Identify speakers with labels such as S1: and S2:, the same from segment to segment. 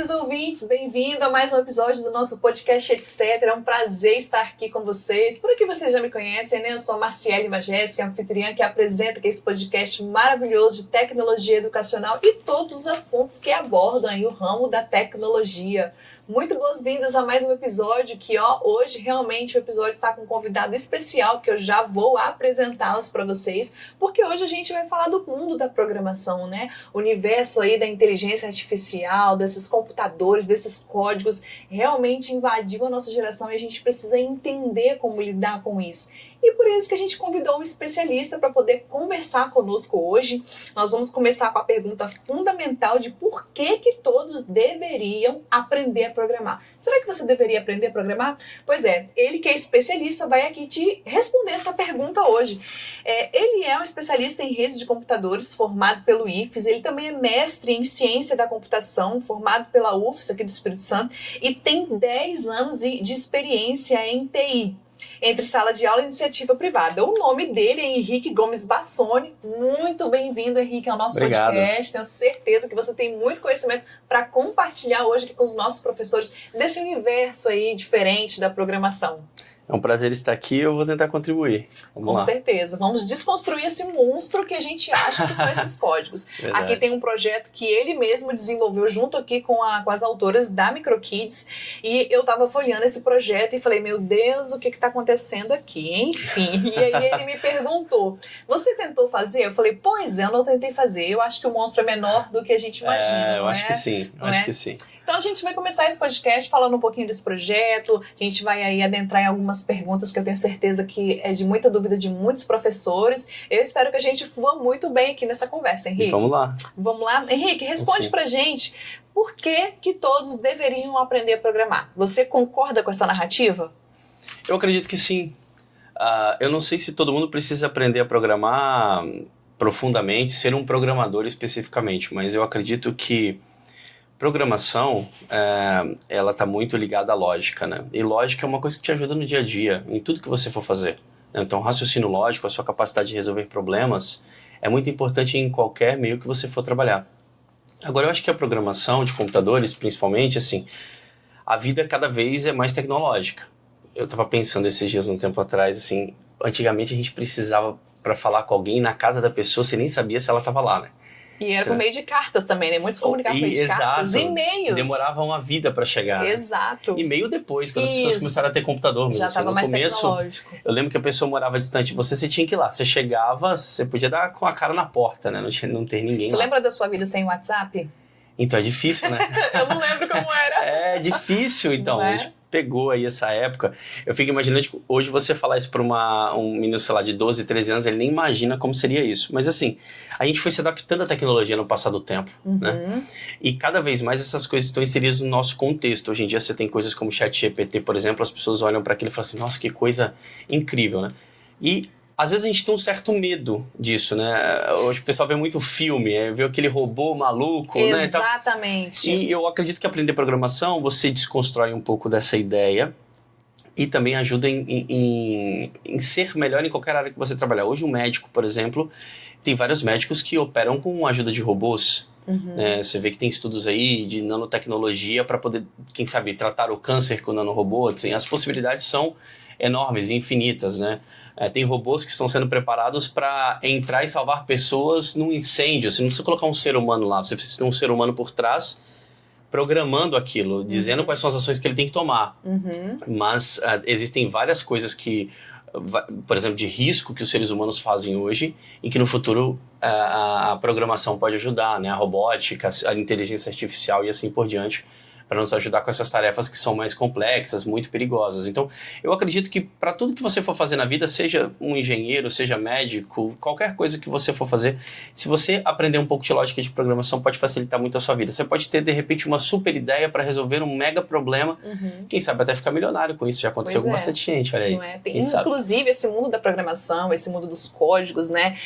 S1: caros ouvintes, bem-vindo a mais um episódio do nosso podcast Etc. É um prazer estar aqui com vocês. Por aqui vocês já me conhecem, né? Eu sou a Marciele Majestic, anfitriã que apresenta aqui esse podcast maravilhoso de tecnologia educacional e todos os assuntos que abordam aí o ramo da tecnologia. Muito boas-vindas a mais um episódio que, hoje realmente o episódio está com um convidado especial que eu já vou apresentá-los para vocês, porque hoje a gente vai falar do mundo da programação, né? O universo aí da inteligência artificial, desses computadores, desses códigos, realmente invadiu a nossa geração e a gente precisa entender como lidar com isso. E por isso que a gente convidou um especialista para poder conversar conosco hoje. Nós vamos começar com a pergunta fundamental de por que todos deveriam aprender a programar. Será que você deveria aprender a programar? Pois é, ele que é especialista vai aqui te responder essa pergunta hoje. Ele é um especialista em redes de computadores, formado pelo IFES, ele também é mestre em ciência da computação, formado pela UFES aqui do Espírito Santo, e tem 10 anos de experiência em TI. Entre sala de aula e iniciativa privada. O nome dele é Henrique Gomes Bassoni. Muito bem-vindo, Henrique, ao nosso podcast. Tenho certeza que você tem muito conhecimento para compartilhar hoje aqui com os nossos professores desse universo aí diferente da programação.
S2: É um prazer estar aqui, eu vou tentar contribuir. Vamos lá.
S1: Com certeza. Vamos desconstruir esse monstro que a gente acha que são esses códigos. Aqui tem um projeto que ele mesmo desenvolveu junto aqui com as autoras da MicroKids, e eu estava folheando esse projeto e falei, meu Deus, o que está acontecendo aqui? Enfim, e aí ele me perguntou, você tentou fazer? Eu falei, pois é, eu não tentei fazer. Eu acho que o monstro é menor do que a gente imagina,
S2: eu acho que sim, acho que sim.
S1: Então a gente vai começar esse podcast falando um pouquinho desse projeto, a gente vai aí adentrar em algumas perguntas que eu tenho certeza que é de muita dúvida de muitos professores. Eu espero que a gente flua muito bem aqui nessa conversa, Henrique.
S2: E vamos lá.
S1: Vamos lá? Henrique, responde pra gente por que todos deveriam aprender a programar. Você concorda com essa narrativa?
S2: Eu acredito que sim. Eu não sei se todo mundo precisa aprender a programar profundamente, ser um programador especificamente, mas eu acredito que programação, ela está muito ligada à lógica, né? E lógica é uma coisa que te ajuda no dia a dia, em tudo que você for fazer. Então, raciocínio lógico, a sua capacidade de resolver problemas, é muito importante em qualquer meio que você for trabalhar. Agora, eu acho que a programação de computadores, principalmente, assim, a vida cada vez é mais tecnológica. Eu estava pensando esses dias, um tempo atrás, assim, antigamente a gente precisava, para falar com alguém na casa da pessoa, você nem sabia se ela estava lá, né?
S1: E era por meio de cartas também, né? Muitos comunicavam por meio de cartas, e-mails.
S2: Demorava uma vida para chegar.
S1: Exato.
S2: Né? E-mail depois, quando as pessoas começaram a ter computador. Mas,
S1: já
S2: assim,
S1: estava mais
S2: começo,
S1: tecnológico.
S2: Eu lembro que a pessoa morava distante de você tinha que ir lá. Você chegava, você podia dar com a cara na porta, né? Não ter ninguém
S1: Você
S2: lá.
S1: lembra da sua vida sem WhatsApp?
S2: Então é difícil, né?
S1: Eu não lembro como era.
S2: É difícil, então. A gente pegou aí essa época. Eu fico imaginando que hoje você falar isso para um menino, sei lá, de 12, 13 anos, ele nem imagina como seria isso. Mas assim, a gente foi se adaptando à tecnologia no passar do tempo, né? E cada vez mais essas coisas estão inseridas no nosso contexto. Hoje em dia você tem coisas como o ChatGPT, por exemplo, as pessoas olham para aquilo e falam assim, nossa, que coisa incrível, né? E às vezes a gente tem um certo medo disso, né? Hoje o pessoal vê muito filme, vê aquele robô maluco, né?
S1: Exatamente.
S2: E eu acredito que aprender programação, você desconstrói um pouco dessa ideia e também ajuda em ser melhor em qualquer área que você trabalhar. Hoje um médico, por exemplo, tem vários médicos que operam com a ajuda de robôs. Né? Você vê que tem estudos aí de nanotecnologia para poder, quem sabe, tratar o câncer com nanorobô. Assim, as possibilidades são enormes e infinitas, né? Tem robôs que estão sendo preparados para entrar e salvar pessoas num incêndio. Você não precisa colocar um ser humano lá, você precisa ter um ser humano por trás programando aquilo, dizendo quais são as ações que ele tem que tomar. Mas existem várias coisas que, por exemplo, de risco que os seres humanos fazem hoje e que no futuro a programação pode ajudar, né? A robótica, a inteligência artificial e assim por diante, para nos ajudar com essas tarefas que são mais complexas, muito perigosas. Então, eu acredito que para tudo que você for fazer na vida, seja um engenheiro, seja médico, qualquer coisa que você for fazer, se você aprender um pouco de lógica de programação, pode facilitar muito a sua vida. Você pode ter, de repente, uma super ideia para resolver um mega problema, quem sabe até ficar milionário com isso. Já aconteceu com bastante gente, olha aí.
S1: Não é? Inclusive, esse mundo da programação, esse mundo dos códigos, né,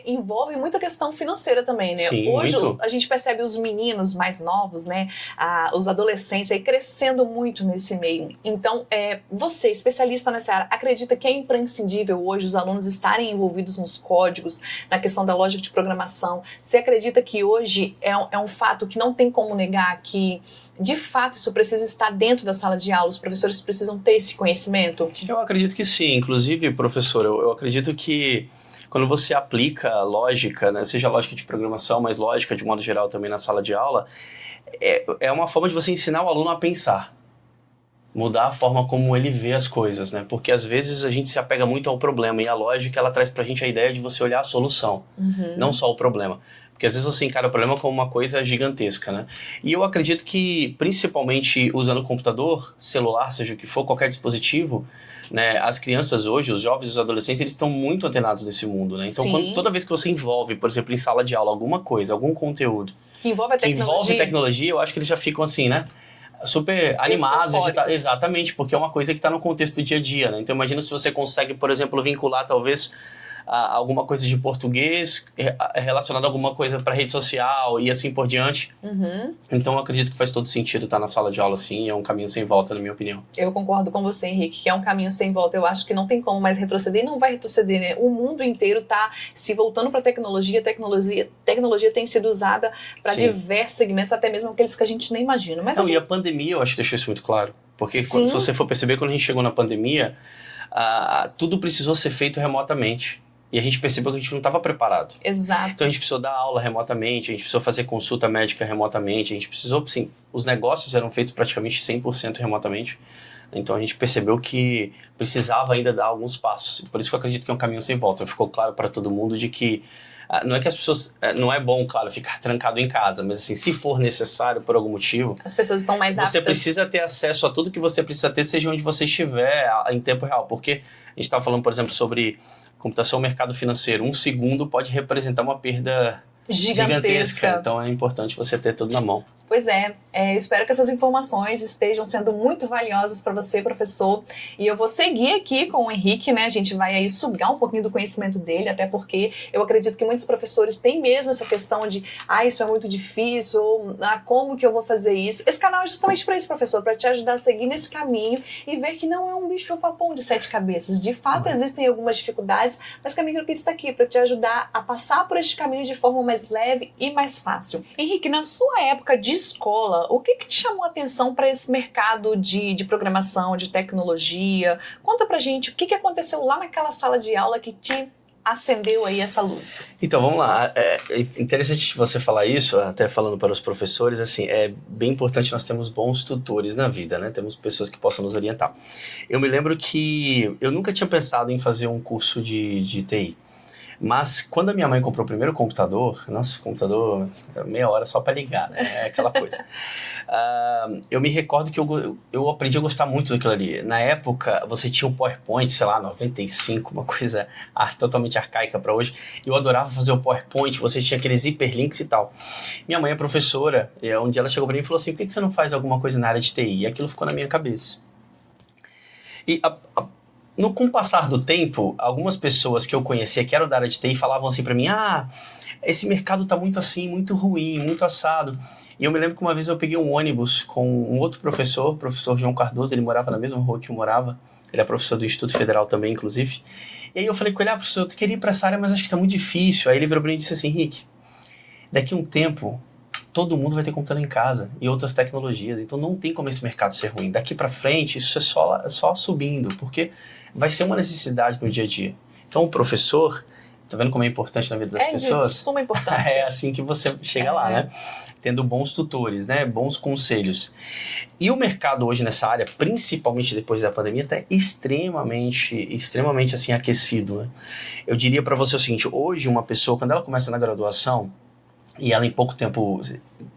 S1: envolve muita questão financeira também, né?
S2: Sim,
S1: hoje
S2: muito.
S1: A gente percebe os meninos mais novos, né, os adolescentes aí crescendo muito nesse meio. Então, você, especialista nessa área, acredita que é imprescindível hoje os alunos estarem envolvidos nos códigos, na questão da lógica de programação? Você acredita que hoje é um fato que não tem como negar que, de fato, isso precisa estar dentro da sala de aula? Os professores precisam ter esse conhecimento?
S2: Eu acredito que sim. Inclusive, professor, eu acredito que quando você aplica lógica, né, seja lógica de programação, mas lógica de modo geral também na sala de aula, é uma forma de você ensinar o aluno a pensar. Mudar a forma como ele vê as coisas, né? Porque às vezes a gente se apega muito ao problema e a lógica, ela traz pra gente a ideia de você olhar a solução, não só o problema. Porque às vezes você encara o problema como uma coisa gigantesca, né? E eu acredito que, principalmente usando computador, celular, seja o que for, qualquer dispositivo, né, as crianças hoje, os jovens, os adolescentes, eles estão muito antenados nesse mundo, né? Então, toda vez que você envolve, por exemplo, em sala de aula, alguma coisa, algum conteúdo
S1: que envolve a
S2: tecnologia, eu acho que eles já ficam assim, né? Super animados. Exatamente, porque é uma coisa que está no contexto do dia a dia, né? Então, imagina se você consegue, por exemplo, vincular, talvez, alguma coisa de português relacionada a alguma coisa para rede social e assim por diante. Então eu acredito que faz todo sentido estar na sala de aula, sim, é um caminho sem volta, na minha opinião.
S1: Eu concordo com você, Henrique, que é um caminho sem volta. Eu acho que não tem como mais retroceder e não vai retroceder, né? O mundo inteiro está se voltando para a tecnologia tem sido usada para diversos segmentos, até mesmo aqueles que a gente nem imagina. Mas
S2: e a pandemia, eu acho que deixou isso muito claro. Porque se você for perceber, quando a gente chegou na pandemia, tudo precisou ser feito remotamente. E a gente percebeu que a gente não estava preparado.
S1: Exato.
S2: Então a gente precisou dar aula remotamente, a gente precisou fazer consulta médica remotamente, a gente precisou, sim, os negócios eram feitos praticamente 100% remotamente. Então a gente percebeu que precisava ainda dar alguns passos. Por isso que eu acredito que é um caminho sem volta. Ficou claro para todo mundo de que não é que as pessoas... não é bom, claro, ficar trancado em casa, mas assim, se for necessário por algum motivo...
S1: As pessoas estão mais aptas.
S2: Você precisa ter acesso a tudo que você precisa ter, seja onde você estiver, em tempo real. Porque a gente estava falando, por exemplo, sobre computação, mercado financeiro. 1 segundo pode representar uma perda gigantesca. Então é importante você ter tudo na mão.
S1: Pois espero que essas informações estejam sendo muito valiosas para você, professor. E eu vou seguir aqui com o Henrique, né? A gente vai aí sugar um pouquinho do conhecimento dele, até porque eu acredito que muitos professores têm mesmo essa questão de isso é muito difícil, ou como que eu vou fazer isso? Esse canal é justamente para isso, professor, para te ajudar a seguir nesse caminho e ver que não é um bicho-papão de 7 cabeças. De fato, existem algumas dificuldades, mas que a Microkit está aqui para te ajudar a passar por este caminho de forma mais leve e mais fácil. Henrique, na sua época de escola, o que te chamou a atenção para esse mercado de programação, de tecnologia? Conta pra gente o que aconteceu lá naquela sala de aula que te acendeu aí essa luz.
S2: Então, vamos lá. É interessante você falar isso, até falando para os professores, assim, é bem importante nós termos bons tutores na vida, né? Temos pessoas que possam nos orientar. Eu me lembro que eu nunca tinha pensado em fazer um curso de TI. Mas quando a minha mãe comprou o primeiro computador, nossa, computador, meia hora só para ligar, né? É aquela coisa. Eu me recordo que eu aprendi a gostar muito daquilo ali. Na época, você tinha um PowerPoint, sei lá, 95, uma coisa totalmente arcaica para hoje. Eu adorava fazer o PowerPoint, você tinha aqueles hiperlinks e tal. Minha mãe é professora, e um dia ela chegou para mim e falou assim, por que você não faz alguma coisa na área de TI? E aquilo ficou na minha cabeça. E com o passar do tempo, algumas pessoas que eu conhecia que eram da área de TI falavam assim pra mim, esse mercado tá muito assim, muito ruim, muito assado. E eu me lembro que uma vez eu peguei um ônibus com um outro professor, o professor João Cardoso, ele morava na mesma rua que eu morava, ele é professor do Instituto Federal também, inclusive. E aí eu falei com ele, professor, eu queria ir pra essa área, mas acho que tá muito difícil. Aí ele virou pra mim e disse assim, Henrique, daqui a um tempo, todo mundo vai ter computador em casa e outras tecnologias, então não tem como esse mercado ser ruim. Daqui pra frente, isso é só subindo, porque vai ser uma necessidade no dia a dia. Então o professor, tá vendo como é importante na vida das pessoas?
S1: De suma importância.
S2: É assim que você chega lá, né? Tendo bons tutores, né? Bons conselhos. E o mercado hoje nessa área, principalmente depois da pandemia, está extremamente assim aquecido, né? Eu diria para você o seguinte, hoje uma pessoa, quando ela começa na graduação, e ela em pouco tempo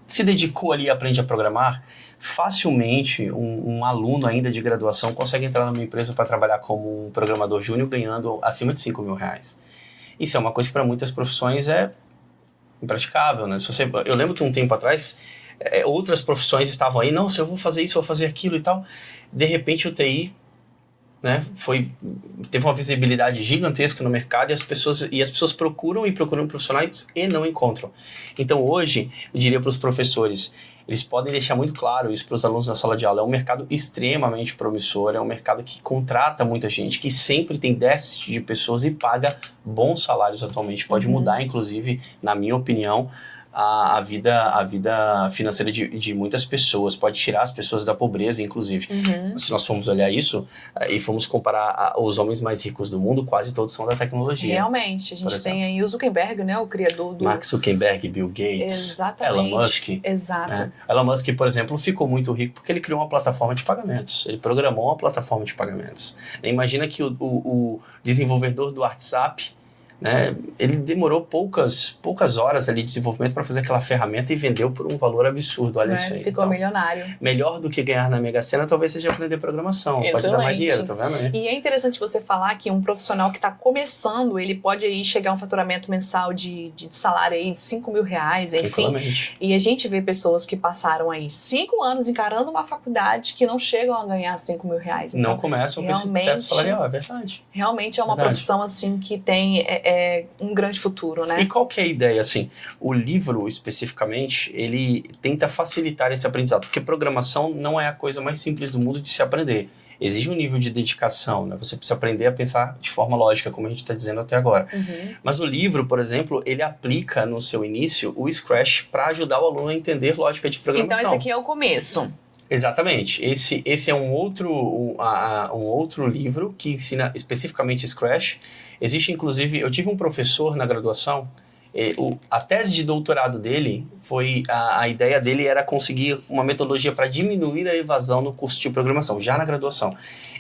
S2: se dedicou ali e aprende a programar, facilmente um aluno ainda de graduação consegue entrar numa empresa para trabalhar como um programador júnior ganhando acima de R$5.000. Isso é uma coisa que para muitas profissões é impraticável, né? Eu lembro que um tempo atrás outras profissões estavam aí, não, se eu vou fazer isso, eu vou fazer aquilo e tal. De repente o TI, né, teve uma visibilidade gigantesca no mercado e as pessoas procuram profissionais e não encontram. Então hoje, eu diria para os professores, eles podem deixar muito claro isso para os alunos na sala de aula. É um mercado extremamente promissor, é um mercado que contrata muita gente, que sempre tem déficit de pessoas e paga bons salários atualmente. Pode mudar, inclusive, na minha opinião, a vida financeira de muitas pessoas, pode tirar as pessoas da pobreza, inclusive. Se nós formos olhar isso e formos comparar os homens mais ricos do mundo, quase todos são da tecnologia.
S1: Realmente, a gente tem aí o Zuckerberg, né, o criador do...
S2: Mark Zuckerberg, Bill Gates,
S1: Exatamente.
S2: Elon Musk.
S1: Exato.
S2: Né? Elon Musk, por exemplo, ficou muito rico porque ele criou uma plataforma de pagamentos. Ele programou uma plataforma de pagamentos. Imagina que o desenvolvedor do WhatsApp, né, ele demorou poucas horas ali de desenvolvimento para fazer aquela ferramenta e vendeu por um valor absurdo. Olha isso aí.
S1: Ficou
S2: então,
S1: milionário.
S2: Melhor do que ganhar na Mega Sena, talvez seja aprender programação.
S1: Excelente.
S2: Pode dar mais dinheiro, tá vendo aí?
S1: E é interessante você falar que um profissional que está começando, ele pode aí chegar a um faturamento mensal de salário aí de R$5.000, enfim. E a gente vê pessoas que passaram aí 5 anos encarando uma faculdade que não chegam a ganhar R$5.000. Então,
S2: não começam com esse teto salarial, é verdade.
S1: Realmente é uma profissão assim que tem um grande futuro, né?
S2: E qual que é a ideia, assim? O livro, especificamente, ele tenta facilitar esse aprendizado, porque programação não é a coisa mais simples do mundo de se aprender. Exige um nível de dedicação, né? Você precisa aprender a pensar de forma lógica, como a gente está dizendo até agora. Mas o livro, por exemplo, ele aplica no seu início o Scratch para ajudar o aluno a entender lógica de programação.
S1: Então esse aqui é o começo.
S2: Exatamente. Esse é um outro livro que ensina especificamente Scratch. Existe, inclusive, eu tive um professor na graduação, a tese de doutorado dele foi, a ideia dele era conseguir uma metodologia para diminuir a evasão no curso de programação, já na graduação.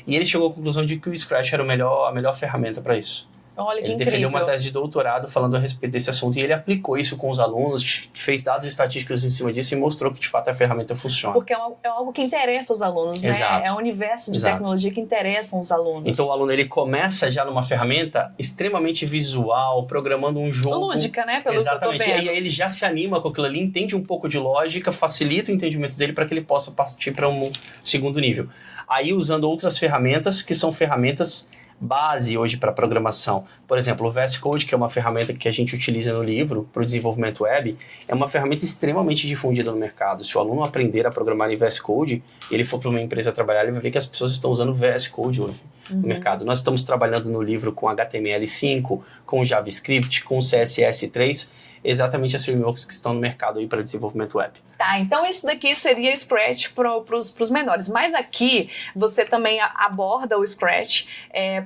S2: E ele chegou à conclusão de que o Scratch era a melhor ferramenta para isso.
S1: Olha que
S2: ele defendeu uma tese de doutorado falando a respeito desse assunto e ele aplicou isso com os alunos, fez dados estatísticos em cima disso e mostrou que de fato a ferramenta funciona.
S1: Porque é algo que interessa os alunos,
S2: Exato.
S1: né? É um universo de tecnologia que interessam os alunos.
S2: Então o aluno ele começa já numa ferramenta extremamente visual, programando um jogo.
S1: Lúdica, né? Pelo
S2: Exatamente.
S1: Que eu tô vendo.
S2: E aí ele já se anima com aquilo ali, entende um pouco de lógica, facilita o entendimento dele para que ele possa partir para um segundo nível. Aí usando outras ferramentas que são ferramentas base hoje para programação. Por exemplo, o VS Code, que é uma ferramenta que a gente utiliza no livro para o desenvolvimento web, é uma ferramenta extremamente difundida no mercado. Se o aluno aprender a programar em VS Code, ele for para uma empresa trabalhar, ele vai ver que as pessoas estão usando VS Code hoje no mercado. Nós estamos trabalhando no livro com HTML5, com JavaScript, com CSS3, exatamente as frameworks que estão no mercado aí para desenvolvimento web.
S1: Tá, então esse daqui seria Scratch para os menores, mas aqui você também aborda o Scratch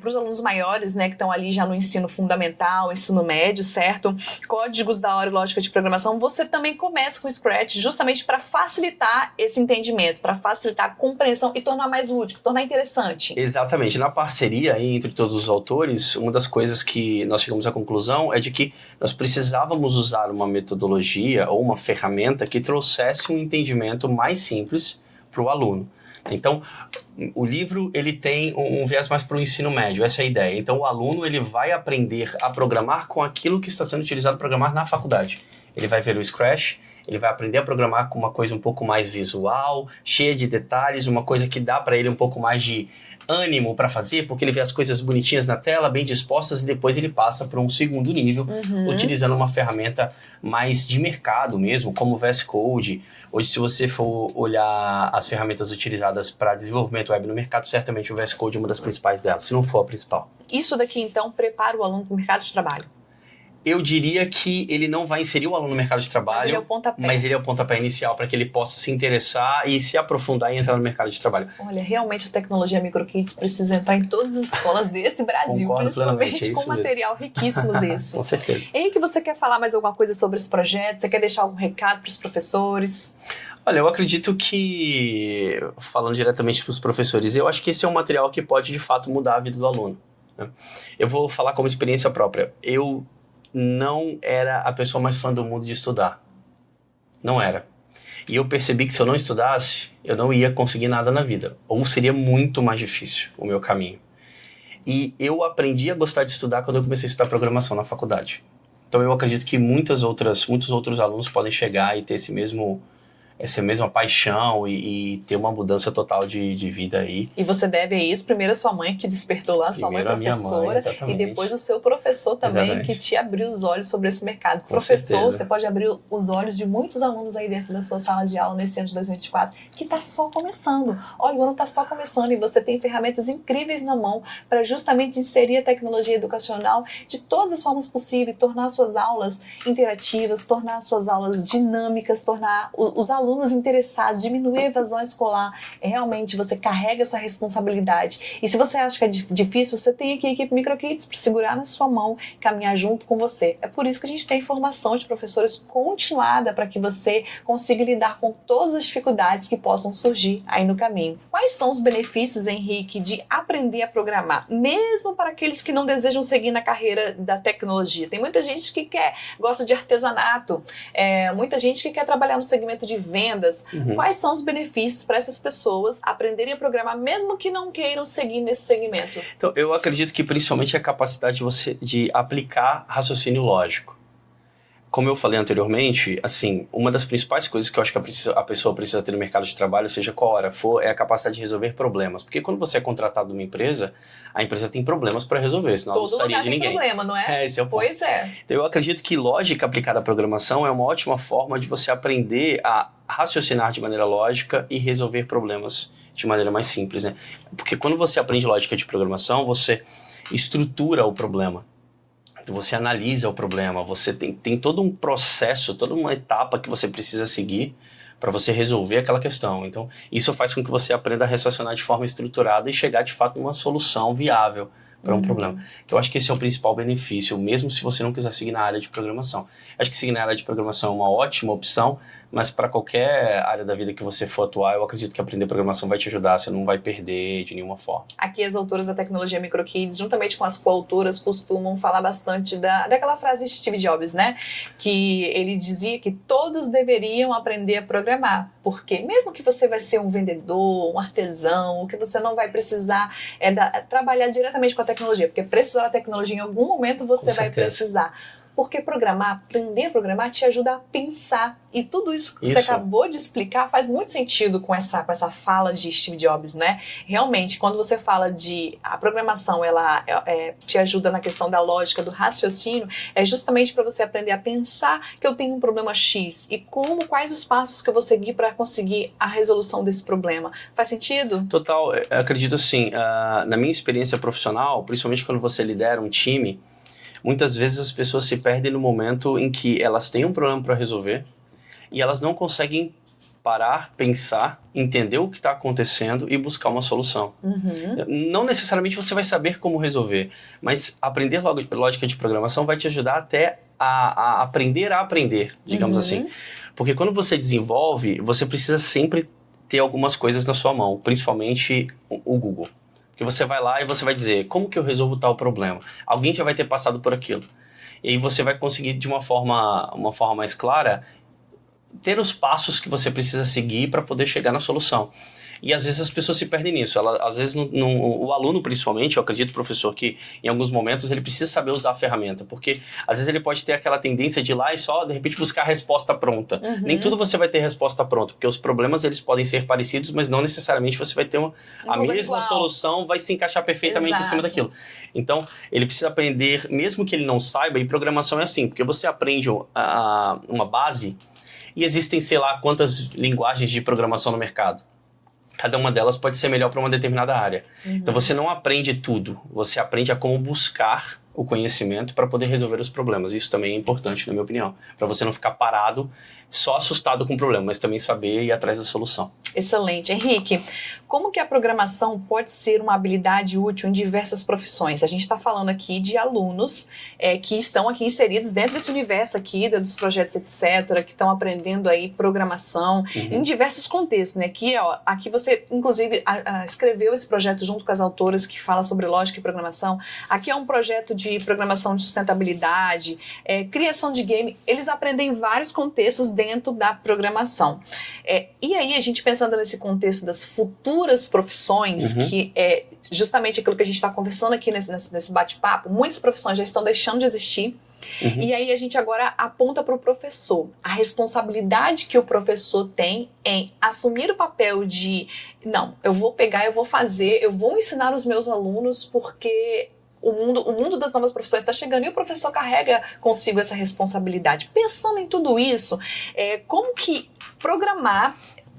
S1: para os alunos maiores, né, que estão ali já no ensino fundamental, ensino médio, certo? Códigos da hora e lógica de programação, você também começa com o Scratch justamente para facilitar esse entendimento, para facilitar a compreensão e tornar mais lúdico, tornar interessante.
S2: Exatamente, na parceria aí entre todos os autores, uma das coisas que nós chegamos à conclusão é de que nós precisávamos usar uma metodologia ou uma ferramenta que trouxesse um entendimento mais simples para o aluno. Então, o livro ele tem um viés mais para o ensino médio, essa é a ideia. Então, o aluno ele vai aprender a programar com aquilo que está sendo utilizado para programar na faculdade. Ele vai ver o Scratch, ele vai aprender a programar com uma coisa um pouco mais visual, cheia de detalhes, uma coisa que dá para ele um pouco mais de ânimo para fazer, porque ele vê as coisas bonitinhas na tela, bem dispostas, e depois ele passa para um segundo nível, utilizando uma ferramenta mais de mercado mesmo, como o VS Code. Hoje, se você for olhar as ferramentas utilizadas para desenvolvimento web no mercado, certamente o VS Code é uma das principais delas, se não for a principal.
S1: Isso daqui, então, prepara o aluno para o mercado de trabalho?
S2: Eu diria que ele não vai inserir o aluno no mercado de trabalho, mas ele é o pontapé inicial para que ele possa se interessar e se aprofundar e entrar no mercado de trabalho.
S1: Olha, realmente a tecnologia MicroKids precisa entrar em todas as escolas desse Brasil,
S2: Concordo
S1: principalmente com material riquíssimo desse.
S2: Com certeza.
S1: Henrique, você quer falar mais alguma coisa sobre esse projeto? Você quer deixar algum recado para os professores?
S2: Olha, eu acredito que, falando diretamente para os professores, eu acho que esse é um material que pode de fato mudar a vida do aluno, né? Eu vou falar como experiência própria. Eu não era a pessoa mais fã do mundo de estudar. Não era. E eu percebi que se eu não estudasse, eu não ia conseguir nada na vida. Ou seria muito mais difícil o meu caminho. E eu aprendi a gostar de estudar quando eu comecei a estudar programação na faculdade. Então eu acredito que muitos outros alunos podem chegar e ter essa mesma paixão e ter uma mudança total de vida aí.
S1: E você deve a isso, primeiro a sua mãe que despertou lá, sua mãe professora, e depois o seu professor também, que te abriu os olhos sobre esse mercado.
S2: Com
S1: Professor,
S2: certeza.
S1: você pode abrir os olhos de muitos alunos aí dentro da sua sala de aula nesse ano de 2024, que está só começando. Olha, o ano está só começando e você tem ferramentas incríveis na mão para justamente inserir a tecnologia educacional de todas as formas possíveis, tornar suas aulas interativas, tornar suas aulas dinâmicas, tornar os alunos interessados, diminuir a evasão escolar. Realmente você carrega essa responsabilidade. E se você acha que é difícil, você tem aqui a equipe MicroKids para segurar na sua mão e caminhar junto com você. É por isso que a gente tem formação de professores continuada para que você consiga lidar com todas as dificuldades que possam surgir aí no caminho. Quais são os benefícios, Henrique, de aprender a programar, mesmo para aqueles que não desejam seguir na carreira da tecnologia? Tem muita gente que gosta de artesanato, muita gente que quer trabalhar no segmento de vendas. Quais são os benefícios para essas pessoas aprenderem a programar, mesmo que não queiram seguir nesse segmento?
S2: Então, eu acredito que principalmente a capacidade de aplicar raciocínio lógico. Como eu falei anteriormente, assim, uma das principais coisas que eu acho que a pessoa precisa ter no mercado de trabalho, seja qual hora for, é a capacidade de resolver problemas. Porque quando você é contratado numa empresa, a empresa tem problemas para resolver, senão ela não precisaria de ninguém.
S1: Todo lugar tem problema, não é?
S2: Esse é o ponto.
S1: Pois é.
S2: Então, eu acredito que lógica aplicada à programação é uma ótima forma de você aprender a raciocinar de maneira lógica e resolver problemas de maneira mais simples, né? Porque quando você aprende lógica de programação, você estrutura o problema. Então, você analisa o problema, você tem todo um processo, toda uma etapa que você precisa seguir para você resolver aquela questão. Então, isso faz com que você aprenda a raciocinar de forma estruturada e chegar, de fato, numa solução viável para um problema. Então, eu acho que esse é o principal benefício, mesmo se você não quiser seguir na área de programação. Acho que seguir na área de programação é uma ótima opção, mas para qualquer área da vida que você for atuar, eu acredito que aprender programação vai te ajudar, você não vai perder de nenhuma forma.
S1: Aqui as autoras da tecnologia MicroKids, juntamente com as coautoras, costumam falar bastante daquela frase de Steve Jobs, né? Que ele dizia que todos deveriam aprender a programar, porque mesmo que você vai ser um vendedor, um artesão, que você não vai precisar trabalhar diretamente com a tecnologia, porque precisar da tecnologia em algum momento você vai precisar. Porque aprender a programar te ajuda a pensar. E tudo isso que você acabou de explicar faz muito sentido com essa fala de Steve Jobs, né? Realmente, quando você fala de a programação, ela te ajuda na questão da lógica, do raciocínio, é justamente para você aprender a pensar que eu tenho um problema X e quais os passos que eu vou seguir para conseguir a resolução desse problema. Faz sentido?
S2: Total, eu acredito assim, na minha experiência profissional, principalmente quando você lidera um time, muitas vezes as pessoas se perdem no momento em que elas têm um problema para resolver e elas não conseguem parar, pensar, entender o que está acontecendo e buscar uma solução. Não necessariamente você vai saber como resolver, mas aprender lógica de programação vai te ajudar até a aprender, digamos assim. Porque quando você desenvolve, você precisa sempre ter algumas coisas na sua mão, principalmente o Google. Porque você vai lá e você vai dizer, como que eu resolvo tal problema? Alguém já vai ter passado por aquilo. E aí você vai conseguir, de uma forma mais clara, ter os passos que você precisa seguir para poder chegar na solução. E às vezes as pessoas se perdem nisso. Às vezes o aluno, principalmente, eu acredito, professor, que em alguns momentos ele precisa saber usar a ferramenta. Porque às vezes ele pode ter aquela tendência de ir lá e só, de repente, buscar a resposta pronta. Nem tudo você vai ter resposta pronta, porque os problemas eles podem ser parecidos, mas não necessariamente você vai ter a mesma solução, vai se encaixar perfeitamente em cima daquilo. Então, ele precisa aprender, mesmo que ele não saiba, e programação é assim, porque você aprende uma base e existem, sei lá, quantas linguagens de programação no mercado. Cada uma delas pode ser melhor para uma determinada área. Então você não aprende tudo, você aprende a como buscar o conhecimento para poder resolver os problemas. Isso também é importante, na minha opinião, para você não ficar parado, só assustado com o problema, mas também saber ir atrás da solução.
S1: Excelente. Henrique, como que a programação pode ser uma habilidade útil em diversas profissões? A gente está falando aqui de alunos que estão aqui inseridos dentro desse universo aqui, dos projetos, etc., que estão aprendendo aí programação em diversos contextos, né? Aqui você, inclusive, escreveu esse projeto junto com as autoras que fala sobre lógica e programação. Aqui é um projeto de programação de sustentabilidade, criação de game. Eles aprendem vários contextos dentro da programação. E aí, a gente pensando nesse contexto das futuras profissões, que é justamente aquilo que a gente está conversando aqui nesse bate-papo, muitas profissões já estão deixando de existir E aí a gente agora aponta para o professor. A responsabilidade que o professor tem em assumir o papel de, não, eu vou pegar, eu vou fazer, eu vou ensinar os meus alunos porque o mundo das novas profissões está chegando e o professor carrega consigo essa responsabilidade. Pensando em tudo isso, como que programar,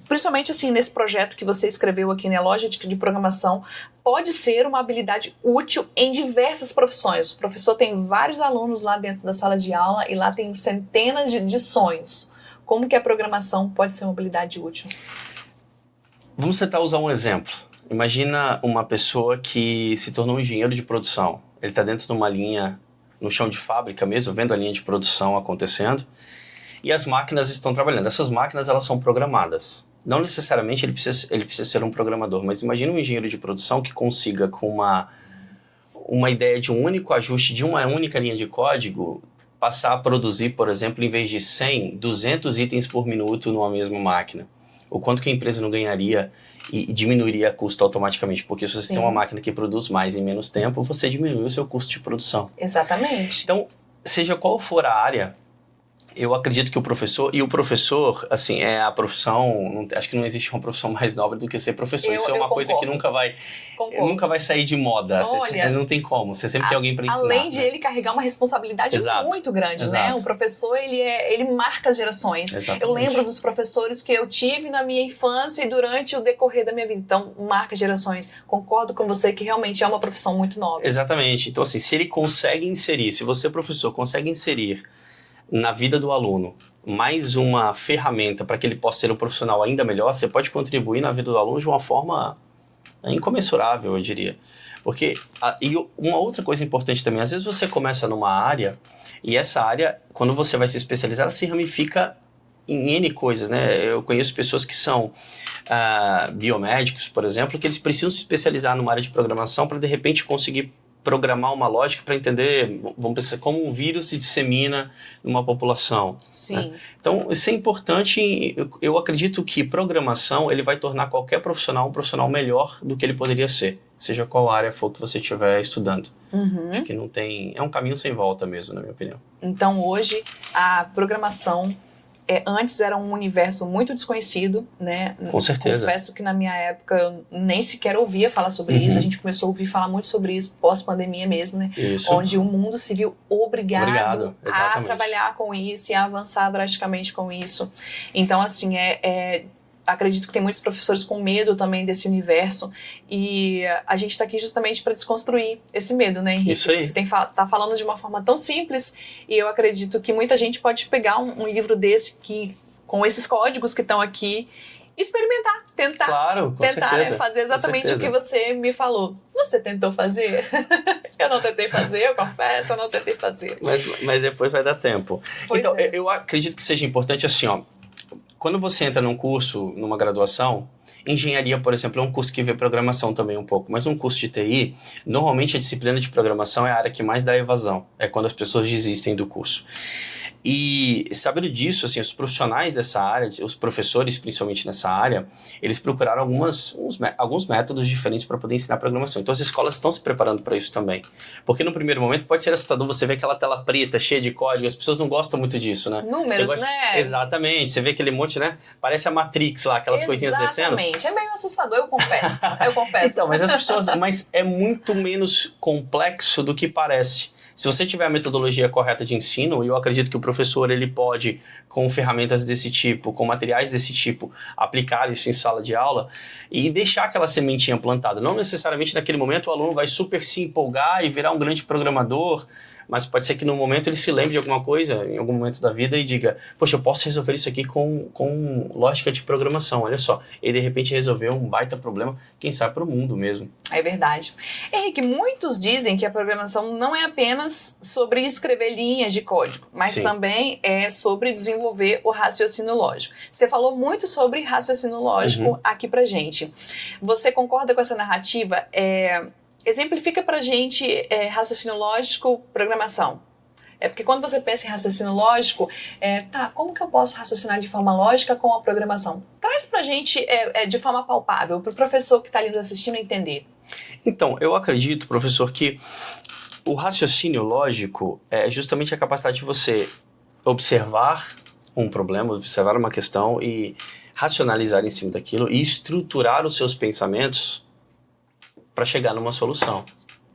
S1: principalmente assim nesse projeto que você escreveu aqui, né, Lógica de Programação, pode ser uma habilidade útil em diversas profissões. O professor tem vários alunos lá dentro da sala de aula e lá tem centenas de sonhos. Como que a programação pode ser uma habilidade útil?
S2: Vamos tentar usar um exemplo. Imagina uma pessoa que se tornou um engenheiro de produção. Ele está dentro de uma linha, no chão de fábrica mesmo, vendo a linha de produção acontecendo, e as máquinas estão trabalhando. Essas máquinas, elas são programadas. Não necessariamente ele precisa ser um programador, mas imagina um engenheiro de produção que consiga, com uma ideia de um único ajuste, de uma única linha de código, passar a produzir, por exemplo, em vez de 100, 200 itens por minuto numa mesma máquina. O quanto que a empresa não ganharia e diminuiria o custo automaticamente, porque se você tem uma máquina que produz mais em menos tempo, você diminui o seu custo de produção.
S1: Exatamente.
S2: Então, seja qual for a área, eu acredito que o professor, assim, é a profissão, acho que não existe uma profissão mais nobre do que ser professor. Isso é uma coisa que nunca vai sair de moda. Olha, não tem como, você sempre tem alguém para ensinar.
S1: Além de ele carregar uma responsabilidade muito grande, né? O professor, ele marca as gerações.
S2: Exatamente.
S1: Eu lembro dos professores que eu tive na minha infância e durante o decorrer da minha vida. Então, marca gerações. Concordo com você que realmente é uma profissão muito nobre.
S2: Exatamente. Então, assim, se ele consegue inserir, se você, professor, consegue inserir na vida do aluno mais uma ferramenta para que ele possa ser um profissional ainda melhor, você pode contribuir na vida do aluno de uma forma incomensurável, eu diria. Porque, e uma outra coisa importante também, às vezes você começa numa área e essa área, quando você vai se especializar, ela se ramifica em N coisas, né? Eu conheço pessoas que são biomédicos, por exemplo, que eles precisam se especializar numa área de programação para, de repente, conseguir programar uma lógica para entender, vamos pensar, como um vírus se dissemina numa população.
S1: Sim.
S2: Né? Então, isso é importante. Eu acredito que programação ele vai tornar qualquer profissional um profissional melhor do que ele poderia ser, seja qual área for que você estiver estudando. Acho que não tem... É um caminho sem volta mesmo, na minha opinião.
S1: Então, hoje, a programação antes era um universo muito desconhecido, né?
S2: Com certeza.
S1: Confesso que na minha época eu nem sequer ouvia falar sobre isso. A gente começou a ouvir falar muito sobre isso pós-pandemia mesmo, né?
S2: Isso.
S1: Onde o mundo se viu obrigado a trabalhar com isso e a avançar drasticamente com isso. Então, assim, acredito que tem muitos professores com medo também desse universo e a gente está aqui justamente para desconstruir esse medo, né, Henrique?
S2: Isso aí.
S1: Você tá falando de uma forma tão simples e eu acredito que muita gente pode pegar um livro desse com esses códigos que estão aqui, experimentar, tentar.
S2: Claro, com certeza.
S1: Fazer exatamente o que você me falou. Você tentou fazer? Eu não tentei fazer, eu confesso, eu não tentei fazer.
S2: Mas depois vai dar tempo. Então, eu acredito que seja importante assim, ó. Quando você entra num curso, numa graduação, engenharia, por exemplo, é um curso que vê programação também um pouco, mas um curso de TI, normalmente a disciplina de programação é a área que mais dá evasão, é quando as pessoas desistem do curso. E sabendo disso, assim, os profissionais dessa área, os professores principalmente nessa área, eles procuraram alguns métodos diferentes para poder ensinar programação. Então as escolas estão se preparando para isso também. Porque no primeiro momento pode ser assustador você ver aquela tela preta, cheia de código, as pessoas não gostam muito disso, né?
S1: Números, né?
S2: Exatamente, você vê aquele monte, né? Parece a Matrix lá, aquelas coisinhas descendo.
S1: Exatamente, é meio assustador, eu confesso.
S2: Então, mas as pessoas... Mas é muito menos complexo do que parece. Se você tiver a metodologia correta de ensino, e eu acredito que o professor ele pode, com ferramentas desse tipo, com materiais desse tipo, aplicar isso em sala de aula e deixar aquela sementinha plantada. Não necessariamente naquele momento o aluno vai super se empolgar e virar um grande programador, mas pode ser que no momento ele se lembre de alguma coisa, em algum momento da vida, e diga, poxa, eu posso resolver isso aqui com lógica de programação, olha só. E de repente resolveu um baita problema, quem sabe para o mundo mesmo.
S1: É verdade. Henrique, muitos dizem que a programação não é apenas sobre escrever linhas de código, mas também é sobre desenvolver o raciocínio lógico. Você falou muito sobre raciocínio lógico aqui pra gente. Você concorda com essa narrativa? Exemplifica pra gente raciocínio lógico, programação. Porque quando você pensa em raciocínio lógico, como que eu posso raciocinar de forma lógica com a programação? Traz pra gente de forma palpável, pro professor que está ali nos assistindo entender.
S2: Então, eu acredito, professor, que o raciocínio lógico é justamente a capacidade de você observar um problema, observar uma questão e racionalizar em cima daquilo e estruturar os seus pensamentos para chegar numa solução.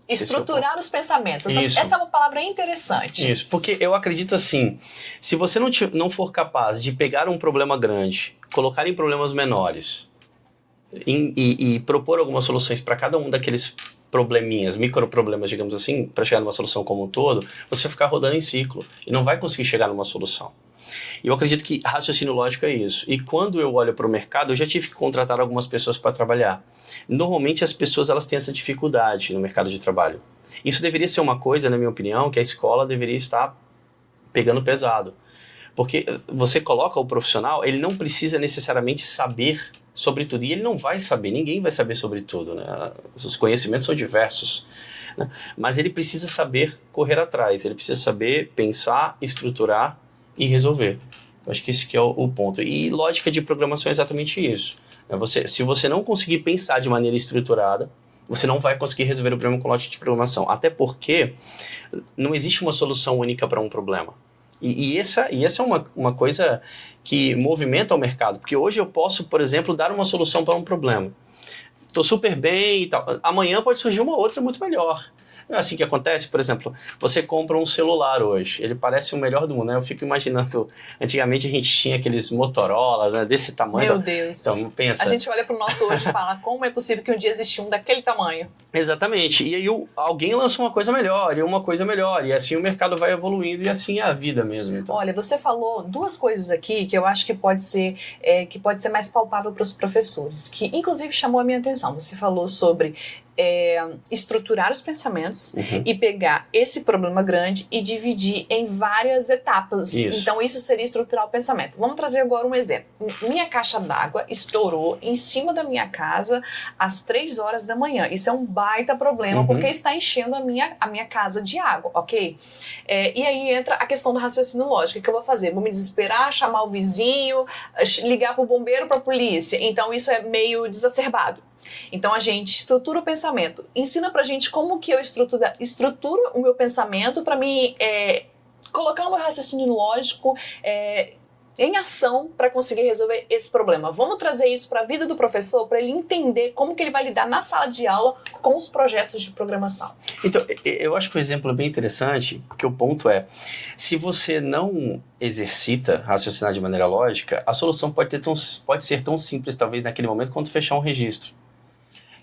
S1: Estruturar os pensamentos.
S2: Isso.
S1: Essa é uma palavra interessante.
S2: Isso, porque eu acredito assim, se você não for capaz de pegar um problema grande, colocar em problemas menores e propor algumas soluções para cada um daqueles probleminhas, microproblemas, digamos assim, para chegar numa solução como um todo, você vai ficar rodando em ciclo e não vai conseguir chegar numa solução. E eu acredito que raciocínio lógico é isso. E quando eu olho para o mercado, eu já tive que contratar algumas pessoas para trabalhar. Normalmente as pessoas elas têm essa dificuldade no mercado de trabalho. Isso deveria ser uma coisa, na minha opinião, que a escola deveria estar pegando pesado. Porque você coloca o profissional, ele não precisa necessariamente saber sobre tudo. E ele não vai saber, ninguém vai saber sobre tudo, né? Os conhecimentos são diversos, né? Mas ele precisa saber correr atrás, ele precisa saber pensar, estruturar e resolver. Eu acho que esse que é o ponto. E lógica de programação é exatamente isso. Se você não conseguir pensar de maneira estruturada, você não vai conseguir resolver o problema com lógica de programação. Até porque não existe uma solução única para um problema. E essa é uma coisa que movimenta o mercado. Porque hoje eu posso, por exemplo, dar uma solução para um problema. Estou super bem e tal. Amanhã pode surgir uma outra muito melhor. Não é assim que acontece? Por exemplo, você compra um celular hoje, ele parece o melhor do mundo, né? Eu fico imaginando, antigamente a gente tinha aqueles Motorolas, né, desse tamanho.
S1: Meu Deus.
S2: Então, pensa.
S1: A gente olha pro nosso hoje e fala, como é possível que um dia exista um daquele tamanho?
S2: Exatamente. E aí alguém lança uma coisa melhor, e uma coisa melhor, e assim o mercado vai evoluindo, e assim é a vida mesmo. Então.
S1: Olha, você falou duas coisas aqui que eu acho que pode ser mais palpável para os professores, que inclusive chamou a minha atenção. Você falou sobre estruturar os pensamentos e pegar esse problema grande e dividir em várias etapas.
S2: Isso.
S1: Então isso seria estruturar o pensamento. Vamos trazer agora um exemplo. Minha caixa d'água estourou em cima da minha casa às 3 horas da manhã. Isso é um baita problema porque está enchendo a minha casa de água, ok? E aí entra a questão do raciocínio lógico. O que eu vou fazer? Vou me desesperar, chamar o vizinho, ligar para o bombeiro, para a polícia. Então isso é meio desacerbado. Então a gente estrutura o pensamento, ensina pra gente como que eu estruturo o meu pensamento para mim colocar o meu raciocínio lógico em ação para conseguir resolver esse problema. Vamos trazer isso para a vida do professor, para ele entender como que ele vai lidar na sala de aula com os projetos de programação.
S2: Então, eu acho que o exemplo é bem interessante, porque o ponto é, se você não exercita raciocinar de maneira lógica, a solução pode ser tão simples, talvez, naquele momento, quanto fechar um registro.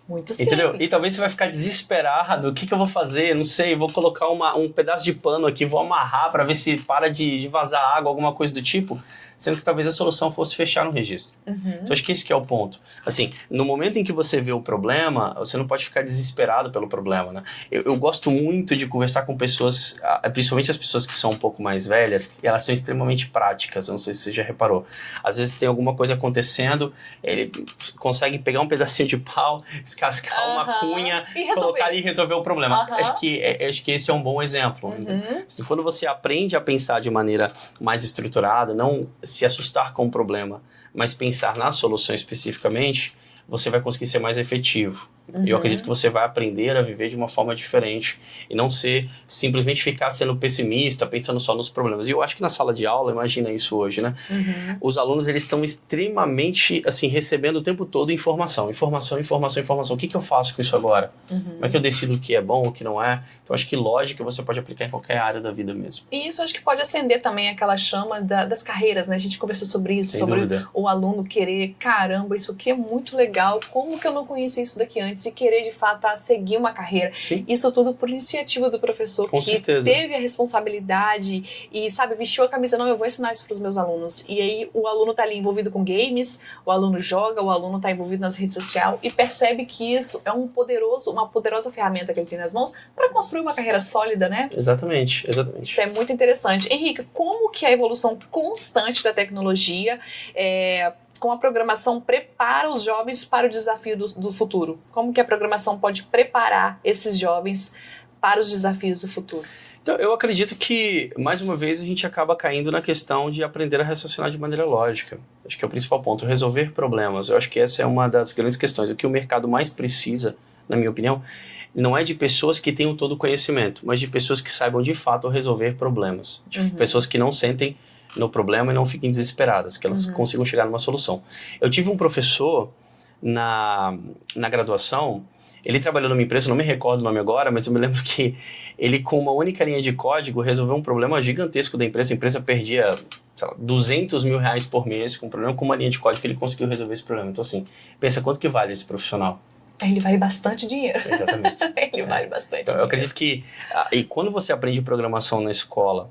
S1: Muito simples.
S2: Entendeu? E talvez você vai ficar desesperado. O que eu vou fazer? Não sei, vou colocar um pedaço de pano aqui, vou amarrar para ver se para de vazar água, alguma coisa do tipo. Sendo que talvez a solução fosse fechar no registro. Então acho que esse que é o ponto. Assim, no momento em que você vê o problema, você não pode ficar desesperado pelo problema, né? Eu gosto muito de conversar com pessoas, principalmente as pessoas que são um pouco mais velhas, e elas são extremamente práticas, eu não sei se você já reparou. Às vezes tem alguma coisa acontecendo, ele consegue pegar um pedacinho de pau, descascar uma cunha, colocar ali e resolver o problema. Acho que esse é um bom exemplo. Então, quando você aprende a pensar de maneira mais estruturada, não se assustar com o problema, mas pensar na solução especificamente, você vai conseguir ser mais efetivo. Eu acredito que você vai aprender a viver de uma forma diferente e não simplesmente ficar sendo pessimista, pensando só nos problemas. E eu acho que na sala de aula, imagina isso hoje, né? Os alunos, eles estão extremamente, assim, recebendo o tempo todo informação. O que eu faço com isso agora? Como é que eu decido o que é bom, o que não é? Então, acho que lógica você pode aplicar em qualquer área da vida mesmo.
S1: E isso acho que pode acender também aquela chama das carreiras, né? A gente conversou sobre isso,
S2: Sem
S1: sobre
S2: dúvida.
S1: o aluno querer, caramba, isso aqui é muito legal, como que eu não conheci isso daqui antes? E querer, de fato, seguir uma carreira.
S2: Sim.
S1: Isso tudo por iniciativa do professor,
S2: Com
S1: que
S2: certeza.
S1: teve a responsabilidade e, sabe, vestiu a camisa, não, eu vou ensinar isso para os meus alunos. E aí o aluno tá ali envolvido com games, o aluno joga, o aluno tá envolvido nas redes sociais e percebe que isso é uma poderosa ferramenta que ele tem nas mãos para construir uma carreira sólida, né?
S2: Exatamente.
S1: Isso é muito interessante. Henrique, como que a evolução constante da tecnologia com a programação prepara os jovens para o desafio do futuro? Como que a programação pode preparar esses jovens para os desafios do futuro?
S2: Então, eu acredito que, mais uma vez, a gente acaba caindo na questão de aprender a raciocinar de maneira lógica. Acho que é o principal ponto, resolver problemas. Eu acho que essa é uma das grandes questões. O que o mercado mais precisa, na minha opinião, não é de pessoas que tenham todo o conhecimento, mas de pessoas que saibam de fato resolver problemas. De pessoas que não sentem no problema e não fiquem desesperadas, que elas consigam chegar numa solução. Eu tive um professor na graduação, ele trabalhou numa empresa, não me recordo o nome agora, mas eu me lembro que ele, com uma única linha de código, resolveu um problema gigantesco da empresa. A empresa perdia, sei lá, R$200 mil por mês com um problema, com uma linha de código que ele conseguiu resolver esse problema. Então, assim, pensa quanto que vale esse profissional.
S1: Ele vale bastante dinheiro.
S2: Exatamente.
S1: Ele vale bastante
S2: então,
S1: dinheiro.
S2: Eu acredito que, e quando você aprende programação na escola,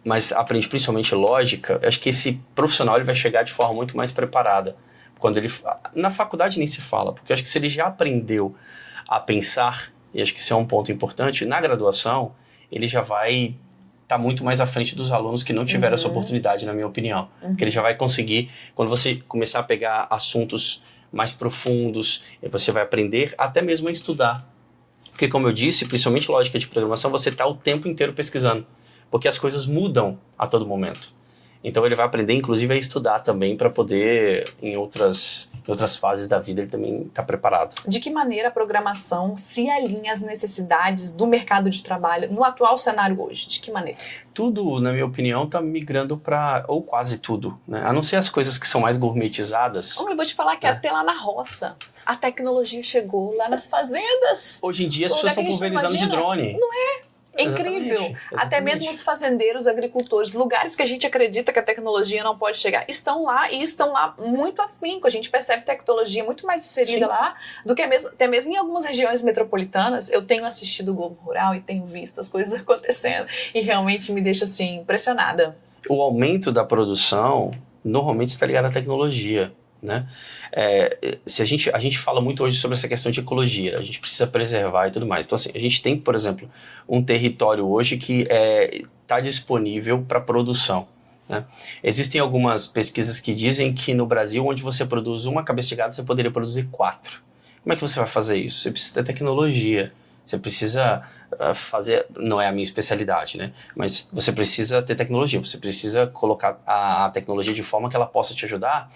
S2: mas aprende principalmente lógica, eu acho que esse profissional ele vai chegar de forma muito mais preparada. Quando ele, na faculdade nem se fala, porque eu acho que se ele já aprendeu a pensar, e acho que isso é um ponto importante, na graduação ele já vai estar muito mais à frente dos alunos que não tiveram essa oportunidade, na minha opinião. Porque ele já vai conseguir, quando você começar a pegar assuntos mais profundos, você vai aprender até mesmo a estudar. Porque, como eu disse, principalmente lógica de programação, você está o tempo inteiro pesquisando, porque as coisas mudam a todo momento. Então ele vai aprender, inclusive, a estudar também para poder, em outras fases da vida, ele também está preparado.
S1: De que maneira a programação se alinha às necessidades do mercado de trabalho no atual cenário hoje? De que maneira?
S2: Tudo, na minha opinião, está migrando para, ou quase tudo, né? A não ser as coisas que são mais gourmetizadas.
S1: Eu vou te falar que até lá na roça, a tecnologia chegou lá nas fazendas.
S2: Hoje em dia as pessoas estão pulverizando de drone.
S1: Não é? É incrível.
S2: Exatamente.
S1: Até mesmo os fazendeiros, agricultores, lugares que a gente acredita que a tecnologia não pode chegar, estão lá e estão lá muito afinco. A gente percebe tecnologia muito mais inserida lá do que até mesmo em algumas regiões metropolitanas. Eu tenho assistido o Globo Rural e tenho visto as coisas acontecendo e realmente me deixa assim impressionada.
S2: O aumento da produção normalmente está ligado à tecnologia, né? Se a gente fala muito hoje sobre essa questão de ecologia, a gente precisa preservar e tudo mais. Então, assim, a gente tem, por exemplo, um território hoje que está disponível para produção, né? Existem algumas pesquisas que dizem que no Brasil, onde você produz uma cabeça de gado, você poderia produzir 4. Como é que você vai fazer isso? Você precisa ter tecnologia, você precisa fazer, não é a minha especialidade, né? Mas você precisa ter tecnologia, você precisa colocar a tecnologia de forma que ela possa te ajudar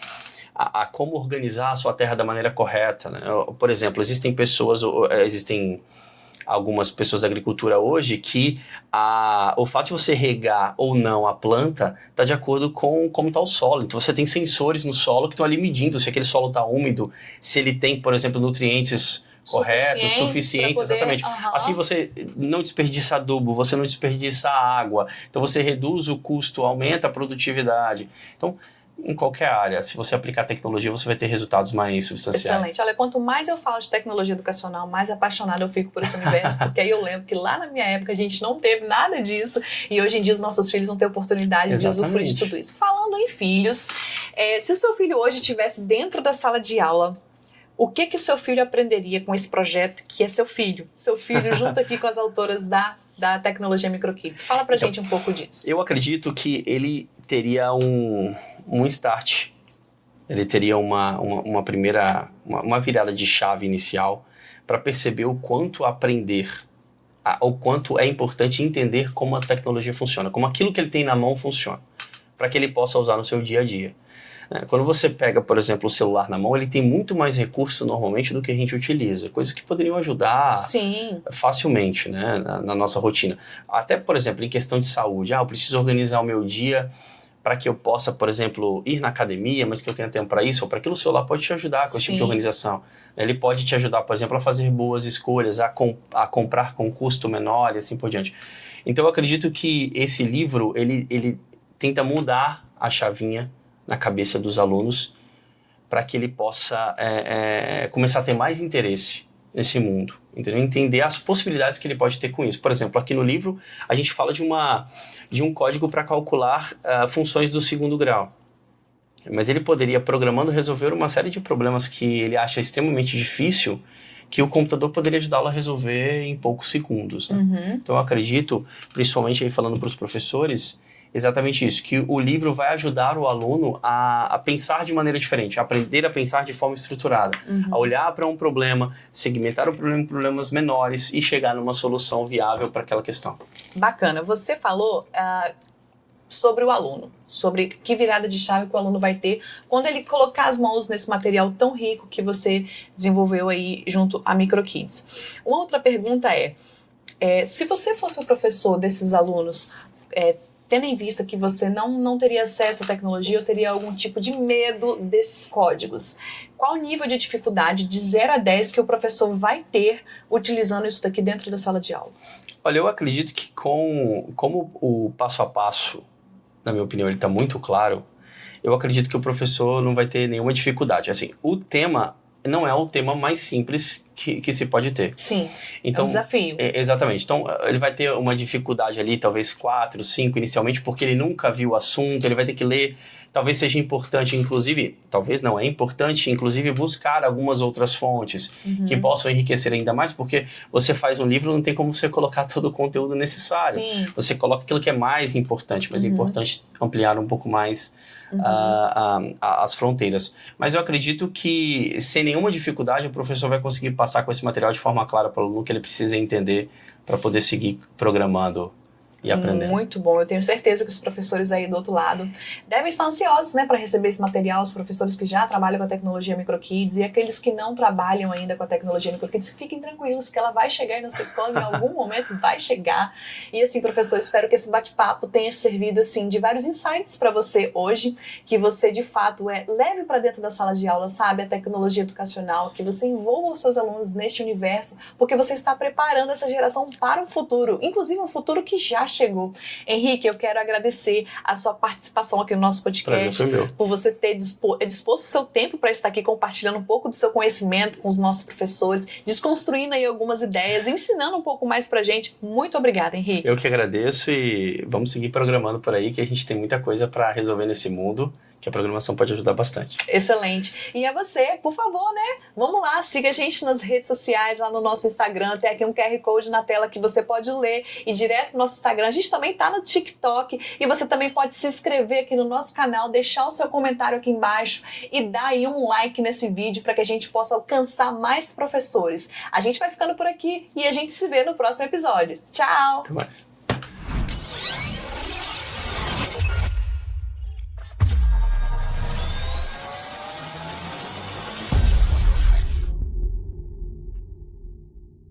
S2: a como organizar a sua terra da maneira correta, né? Por exemplo, existem algumas pessoas da agricultura hoje que o fato de você regar ou não a planta está de acordo com como está o solo. Então você tem sensores no solo que estão ali medindo se aquele solo está úmido, se ele tem, por exemplo, nutrientes corretos, suficientes, exatamente. Assim você não desperdiça adubo, você não desperdiça água, então você reduz o custo, aumenta a produtividade. Então, em qualquer área, se você aplicar tecnologia, você vai ter resultados mais substanciais.
S1: Excelente. Olha, quanto mais eu falo de tecnologia educacional, mais apaixonada eu fico por esse universo, porque aí eu lembro que lá na minha época a gente não teve nada disso e hoje em dia os nossos filhos vão ter oportunidade de usufruir de tudo isso. Falando em filhos, se o seu filho hoje estivesse dentro da sala de aula, o que o seu filho aprenderia com esse projeto que é seu filho? Seu filho junto aqui com as autoras da Tecnologia MicroKids. Fala pra gente um pouco disso.
S2: Eu acredito que ele teria um start. Ele teria uma primeira, uma virada de chave inicial para perceber o quanto aprender, o quanto é importante entender como a tecnologia funciona, como aquilo que ele tem na mão funciona, para que ele possa usar no seu dia a dia. Quando você pega, por exemplo, o celular na mão, ele tem muito mais recursos normalmente do que a gente utiliza. Coisas que poderiam ajudar facilmente, né, na nossa rotina. Até, por exemplo, em questão de saúde. Eu preciso organizar o meu dia para que eu possa, por exemplo, ir na academia, mas que eu tenha tempo para isso, ou para aquilo, o celular pode te ajudar com esse tipo de organização. Ele pode te ajudar, por exemplo, a fazer boas escolhas, a comprar com custo menor e assim por diante. Então eu acredito que esse livro, ele tenta mudar a chavinha na cabeça dos alunos para que ele possa começar a ter mais interesse nesse mundo, entendeu? Entender as possibilidades que ele pode ter com isso. Por exemplo, aqui no livro a gente fala de um código para calcular funções do segundo grau. Mas ele poderia, programando, resolver uma série de problemas que ele acha extremamente difícil, que o computador poderia ajudá-lo a resolver em poucos segundos, né? Então eu acredito, principalmente aí falando para os professores, exatamente isso, que o livro vai ajudar o aluno a pensar de maneira diferente, a aprender a pensar de forma estruturada, a olhar para um problema, segmentar o problema em problemas menores e chegar numa solução viável para aquela questão.
S1: Bacana. Você falou sobre o aluno, sobre que virada de chave que o aluno vai ter quando ele colocar as mãos nesse material tão rico que você desenvolveu aí junto à MicroKids. Uma outra pergunta se você fosse o professor desses alunos, tendo em vista que você não teria acesso à tecnologia ou teria algum tipo de medo desses códigos, qual o nível de dificuldade de 0 a 10 que o professor vai ter utilizando isso daqui dentro da sala de aula?
S2: Olha, eu acredito que como o passo a passo, na minha opinião, ele está muito claro, eu acredito que o professor não vai ter nenhuma dificuldade. Assim, o tema não é o tema mais simples que se pode ter.
S1: Sim,
S2: então,
S1: é um desafio.
S2: Exatamente. Então, ele vai ter uma dificuldade ali, talvez 4, 5 inicialmente, porque ele nunca viu o assunto, ele vai ter que ler. Talvez seja importante, inclusive, talvez não, é importante, inclusive, buscar algumas outras fontes que possam enriquecer ainda mais, porque você faz um livro, não tem como você colocar todo o conteúdo necessário.
S1: Sim.
S2: Você coloca aquilo que é mais importante, mas é importante ampliar um pouco mais as fronteiras. Mas eu acredito que, sem nenhuma dificuldade, o professor vai conseguir passar com esse material de forma clara para o aluno que ele precisa entender para poder seguir programando e aprendendo.
S1: Muito bom, eu tenho certeza que os professores aí do outro lado devem estar ansiosos, né, para receber esse material, os professores que já trabalham com a tecnologia MicroKids e aqueles que não trabalham ainda com a tecnologia MicroKids, fiquem tranquilos que ela vai chegar aí na sua escola, em algum momento vai chegar. E assim, professor, espero que esse bate-papo tenha servido assim de vários insights para você hoje, que você de fato leve para dentro da sala de aula, sabe, a tecnologia educacional, que você envolva os seus alunos neste universo, porque você está preparando essa geração para o futuro, inclusive um futuro que já chegou. Henrique, eu quero agradecer a sua participação aqui no nosso podcast.
S2: Prazer foi meu.
S1: Por você ter disposto o seu tempo para estar aqui compartilhando um pouco do seu conhecimento com os nossos professores, desconstruindo aí algumas ideias, ensinando um pouco mais pra gente. Muito obrigada, Henrique.
S2: Eu que agradeço e vamos seguir programando por aí, que a gente tem muita coisa para resolver nesse mundo, que a programação pode ajudar bastante.
S1: Excelente. E a você, por favor, né? Vamos lá, siga a gente nas redes sociais, lá no nosso Instagram. Tem aqui um QR Code na tela que você pode ler e direto no nosso Instagram. A gente também tá no TikTok e você também pode se inscrever aqui no nosso canal, deixar o seu comentário aqui embaixo e dar aí um like nesse vídeo para que a gente possa alcançar mais professores. A gente vai ficando por aqui e a gente se vê no próximo episódio. Tchau!
S2: Até mais.